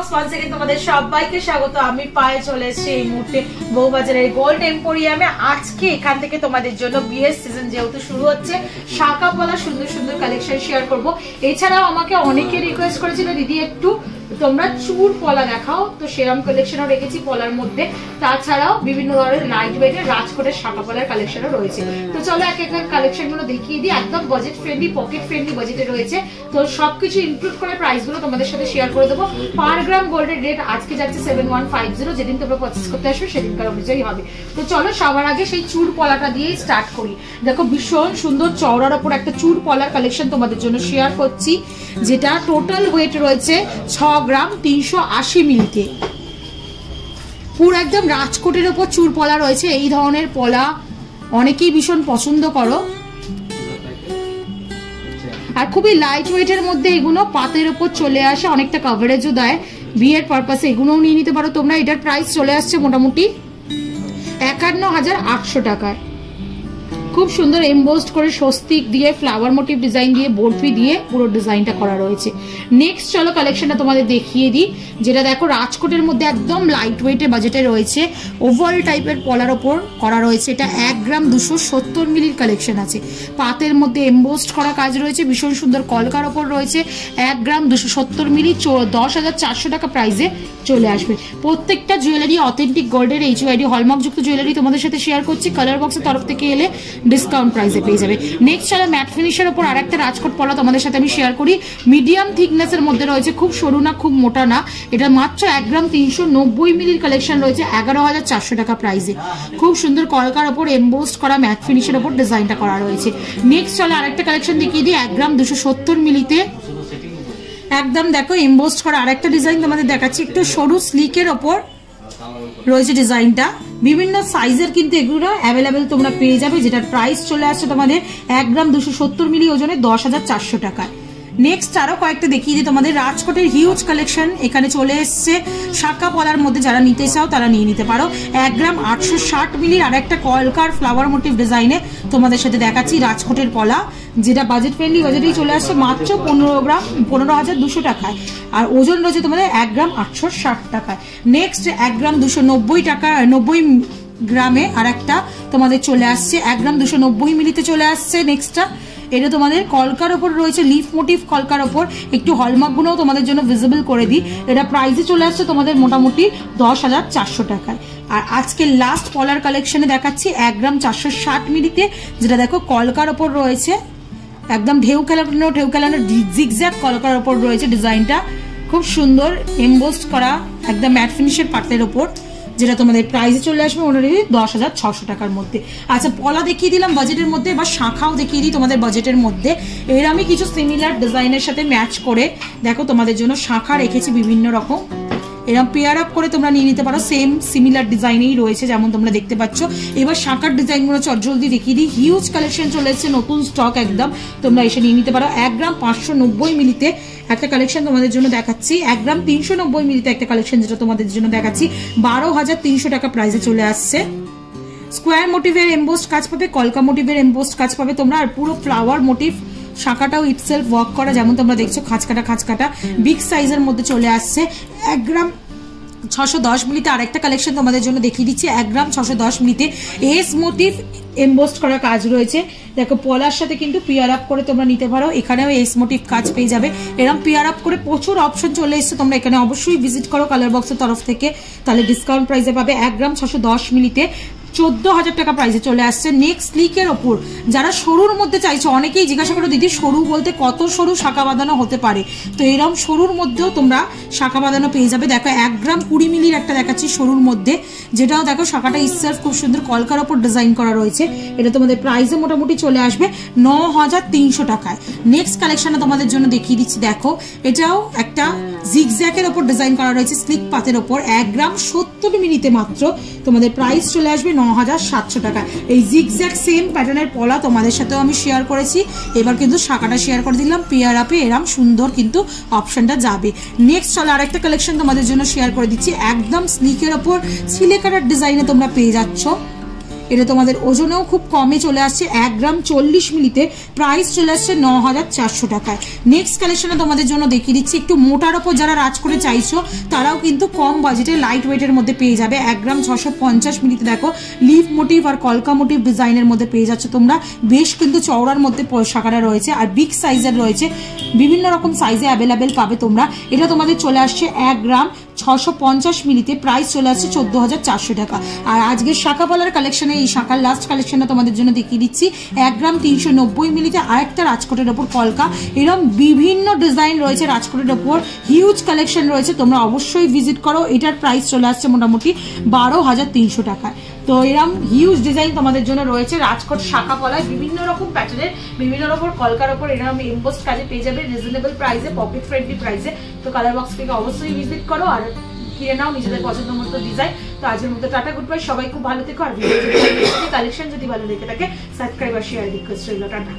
Blogs once again তোমাদের সবাইকে স্বাগত। আমি পায়ে চলে এসেছি এই মুহূর্তে বউবাজারের গোল্ড এম্পোরিয়ামে। আজকে এখান থেকে তোমাদের জন্য বিয়ের সিজন যেহেতু শুরু হচ্ছে, শাখা পলা সুন্দর সুন্দর কালেকশন শেয়ার করব। এছাড়াও আমাকে অনেকে রিকোয়েস্ট করেছিল দিদি একটু তোমরা চুর পলা দেখাও, তো সেরকম কালেকশনও রেখেছি পলার মধ্যে। তাছাড়াও বিভিন্ন ধরনের লাইট ওয়েটের রাজকোটের শাখা পলার কালেকশনও রয়েছে। তো চলো এক এক কালেকশনগুলো দেখিয়ে দিই। একদম বাজেট ফ্রেন্ডলি, পকেট ফ্রেন্ডলি বাজেটে রয়েছে। তো সবকিছু ইনক্লুড করে প্রাইসগুলো তোমাদের সাথে শেয়ার করে দেবো। পার গ্রাম গোল্ডের রেট আজকে যাচ্ছে 7150। যেদিন তোমরা পারচেজ করতে আসবে সেদিনকার অনুযায়ী হবে। তো চলো সবার আগে সেই চুর পলাটা দিয়েই স্টার্ট করি। দেখো ভীষণ সুন্দর চওড়ার ওপর একটা চুর পলার কালেকশন তোমাদের জন্য শেয়ার করছি, যেটা টোটাল ওয়েট রয়েছে 6 গ্রাম 380 মিলিতে। পুরো একদম রাজকোটের ওপর চুর পলা রয়েছে। এই ধরনের পলা অনেকেই ভীষণ পছন্দ করো, আর খুবই লাইট ওয়েটের মধ্যে এগুলো পাতের ওপর চলে আসে, অনেকটা কভারেজও দেয়। বিয়ের পারপাসে এগুলোও নিয়ে নিতে পারো তোমরা। এটার প্রাইস চলে আসছে মোটামুটি 51,800 টাকায়। খুব সুন্দর এমবোসড করে স্বস্তিক দিয়ে ফ্লাওয়ার মোটিভ ডিজাইন দিয়ে বরফি দিয়ে পুরো ডিজাইনটা করা রয়েছে। নেক্সট চলো কালেকশনটা তোমাদের দেখিয়ে দিই, যেটা দেখো রাজকোটের মধ্যে একদম লাইট ওয়েটের বাজেটে রয়েছে। ওভাল টাইপের পলার ওপর করা রয়েছে। এটা 1 গ্রাম 270 মিলির কালেকশন আছে। পাতের মধ্যে এমবোসড করা কাজ রয়েছে, ভীষণ সুন্দর কলকার ওপর রয়েছে। 1 গ্রাম 270 মিলি 10,400 টাকা প্রাইসে চলে আসবে। প্রত্যেকটা জুয়েলারি অথেন্টিক গোল্ডের HYD হলমার্কযুক্ত জুয়েলারি তোমাদের সাথে শেয়ার করছি। কালার বক্সের তরফ থেকে এলে ডিসকাউন্ট প্রাইসে পেয়ে যাবে। নেক্সট চলো ম্যাট ফিনিশের উপর আরেকটা রাজকোট পলা তোমাদের সাথে আমি শেয়ার করি। মিডিয়াম থিকনেসের মধ্যে রয়েছে, খুব সরু না খুব মোটা না। এটা মাত্র 1 গ্রাম 390 মিলির কালেকশন রয়েছে 11,400 টাকা প্রাইসে। খুব সুন্দর কলকার ওপর এমবোসড করা ম্যাট ফিনিশের উপর ডিজাইনটা করা রয়েছে। নেক্সট চলো আরেকটা কালেকশন দেখিয়ে দিই। 1 গ্রাম 270 মিলিতে একদম দেখো এমবোসড করা আরেকটা ডিজাইন তোমাদের দেখাচ্ছি। একটু সরু স্লিকের ওপর রয়েছে ডিজাইনটা। বিভিন্ন সাইজের কিন্তু এগুলো অ্যাভেলেবেল তোমরা পেয়ে যাবে, যেটার প্রাইস চলে আসছে তোমাদের 1 গ্রাম 270 মিলি ওজনে 10,400 টাকায়। নেক্সট আরো কয়েকটা দেখিয়ে দিই তোমাদের। রাজকোটের হিউজ কালেকশন এখানে চলে এসছে শাখা পলার মধ্যে। যারা নিতে চাও তারা নিয়ে নিতে পারো। 1 গ্রাম 860 মিলির আর একটা কলকার ফ্লাওয়ার মোটিভ ডিজাইনে তোমাদের সাথে দেখাচ্ছি রাজকোটের পলা, যেটা বাজেট ফ্রেন্ডলি বাজেটেই চলে আসছে মাত্র 15 গ্রাম 15,200 টাকায়। আর ওজন রয়েছে তোমাদের 1 গ্রাম 860 টাকায়। নেক্সট 1 গ্রাম 290 টাকা 90 গ্রামে আর একটা তোমাদের চলে আসছে 1 গ্রাম 290 মিলিতে চলে আসছে। নেক্সটটা এটা তোমাদের কলকার ওপর রয়েছে, লিফ মোটিভ কলকার ওপর। একটু হলমার্কগুলোও তোমাদের জন্য ভিজিবল করে দিই। এটা প্রাইসে চলে আসছে তোমাদের মোটামুটি 10,400 টাকায়। আর আজকে লাস্ট পলার কালেকশনে দেখাচ্ছি 1 গ্রাম 460 মিলিতে, যেটা দেখো কলকার ওপর রয়েছে। একদম ঢেউ খেলানো জিগজ্যাগ কলকার ওপর রয়েছে ডিজাইনটা। খুব সুন্দর এমবোসড করা একদম ম্যাট ফিনিশের পাতের ওপর, যেটা তোমাদের প্রাইসে চলে আসবে মোটামুটি 10,600 টাকার মধ্যে। আচ্ছা পলা দেখিয়ে দিলাম বাজেটের মধ্যে, এবার শাখাও দেখিয়ে দিই তোমাদের বাজেটের মধ্যে। এর আমি কিছু সিমিলার ডিজাইনের সাথে ম্যাচ করে দেখো তোমাদের জন্য শাখা রেখেছি বিভিন্ন রকম। এরকম পেয়ার আপ করে তোমরা নিয়ে নিতে পারো। সেম সিমিলার ডিজাইনেই রয়েছে যেমন তোমরা দেখতে পাচ্ছ। এবার শাখার ডিজাইনগুলো চটজলদি দেখিয়ে দিই। হিউজ কালেকশন চলে এসেছে, নতুন স্টক একদম, তোমরা এসে নিয়ে নিতে পারো। 1 গ্রাম 590 মিলিতে একটা কালেকশন তোমাদের জন্য দেখাচ্ছি। 1 গ্রাম 390 মিলিতে একটা কালেকশন যেটা তোমাদের জন্য দেখাচ্ছি 12,300 টাকা প্রাইসে চলে আসছে। স্কোয়ার মোটিভের এমবোসড কাজ পাবে, কলকা মোটিভের এমবোসড কাজ পাবে তোমরা। আর পুরো ফ্লাওয়ার মোটিভ শাখাটাও ইটসেলফ ওয়ার্ক করা, যেমন তোমরা দেখছো খাঁচকাটা বিগ সাইজের মধ্যে চলে আসছে। 1 গ্রাম 610 মিলিতে আরেকটা কালেকশন তোমাদের জন্য দেখিয়ে দিচ্ছি। 1 গ্রাম 610 মিলিতে এস মোটিভ এমবোসড করা কাজ রয়েছে। দেখো পলার সাথে কিন্তু পেয়ার আপ করে তোমরা নিতে পারো। এখানেও এস মোটিভ কাজ পেয়ে যাবে। এরকম পেয়ার আপ করে প্রচুর অপশন চলে এসছে, তোমরা এখানে অবশ্যই ভিজিট করো কালার বক্সের তরফ থেকে, তাহলে ডিসকাউন্ট প্রাইসে পাবে। 1 গ্রাম 610 মিলিতে 14,000 টাকা প্রাইসে চলে আসছে। নেক্সট স্লিকের ওপর যারা সরুর মধ্যে চাইছো, অনেকেই জিজ্ঞাসা করো দিদি সরু বলতে কত সরু শাখা বাঁধানো হতে পারে, তো এরকম সরুর মধ্যেও তোমরা শাখা বাঁধানো পেয়ে যাবে। দেখো 1 গ্রাম 20 মিলির একটা দেখাচ্ছি সরুর মধ্যে, যেটাও দেখো শাখাটা ইটসেলফ খুব সুন্দর কলকার ওপর ডিজাইন করা রয়েছে। এটা তোমাদের প্রাইসে মোটামুটি চলে আসবে 9,300 টাকায়। নেক্সট কালেকশনটা তোমাদের জন্য দেখিয়ে দিচ্ছি। দেখো এটাও একটা জিগজ্যাগের ওপর ডিজাইন করা রয়েছে স্লিক পাতের ওপর। 1 গ্রাম 70 মিলিতে মাত্র তোমাদের প্রাইস চলে আসবে 9,700 টাকা। এই জিগজ্যাগ সেম প্যাটার্নের পলা তোমাদের সাথেও আমি শেয়ার করেছি, এবার কিন্তু শাখাটা শেয়ার করে দিলাম। পেয়ার আপে এরম সুন্দর কিন্তু অপশনটা যাবে। নেক্সট চলো আরেকটা কালেকশন তোমাদের জন্য শেয়ার করে দিচ্ছি। একদম স্লিকের ওপর সিলে কাটার ডিজাইনে তোমরা পেয়ে যাচ্ছ। এটা তোমাদের ওজনেও খুব কমে চলে আসছে, 1 গ্রাম 40 মিলিতে, প্রাইস চলে আসছে 9400 টাকায়। নেক্সট কালেকশনে তোমাদের জন্য দেখিয়ে দিচ্ছি, একটু মোটার ওপর যারা রাজ করে চাইছো তারাও কিন্তু কম বাজেটে লাইট ওয়েটের মধ্যে পেয়ে যাবে। 1 গ্রাম 650 মিলিতে দেখো লিফ মোটিভ আর কলকা মোটিভ ডিজাইনের মধ্যে পেয়ে যাচ্ছে তোমরা। বেশ কিন্তু চওড়ার মধ্যে শাখাটা রয়েছে আর বিগ সাইজের রয়েছে, বিভিন্ন রকম সাইজে অ্যাভেলেবেল পাবে তোমরা। এটা তোমাদের চলে আসছে 1 গ্রাম 650 মিলিতে, প্রাইস চলে আসছে 14400 টাকা। আর আজকের শাখা পলার কালেকশনে এই শাখার লাস্ট কালেকশনটা তোমাদের জন্য দেখিয়ে দিচ্ছি, 1 গ্রাম 390 মিলিতে আরেকটা রাজকোটের ওপর কলকা। এরকম বিভিন্ন ডিজাইন রয়েছে রাজকোটের ওপর, হিউজ কালেকশন রয়েছে, তোমরা অবশ্যই ভিজিট করো। এটার প্রাইস চলে আসছে মোটামুটি 12300 টাকায়। তো এরকম হিউজ ডিজাইন তোমাদের জন্য রয়েছে রাজকোট শাখা পলায়, বিভিন্ন রকম প্যাটার্নের, বিভিন্ন রকম কলকার ওপর এরকম এমবোসড কাজে পেয়ে যাবে রিজনেবল প্রাইসে, পকেট ফ্রেন্ডলি প্রাইসে। তো কালার বক্স থেকে অবশ্যই ভিজিট করো আর কিনে নাও নিজেদের পছন্দ মতো ডিজাইন। তো আজকের মতো টাটা, গুড বাই, সবাই খুব ভালো থেকো। আর কালেকশন যদি ভালো লেগে থাকে সাবস্ক্রাইব আর শেয়ার রিকোয়েস্ট রইল, টাটা।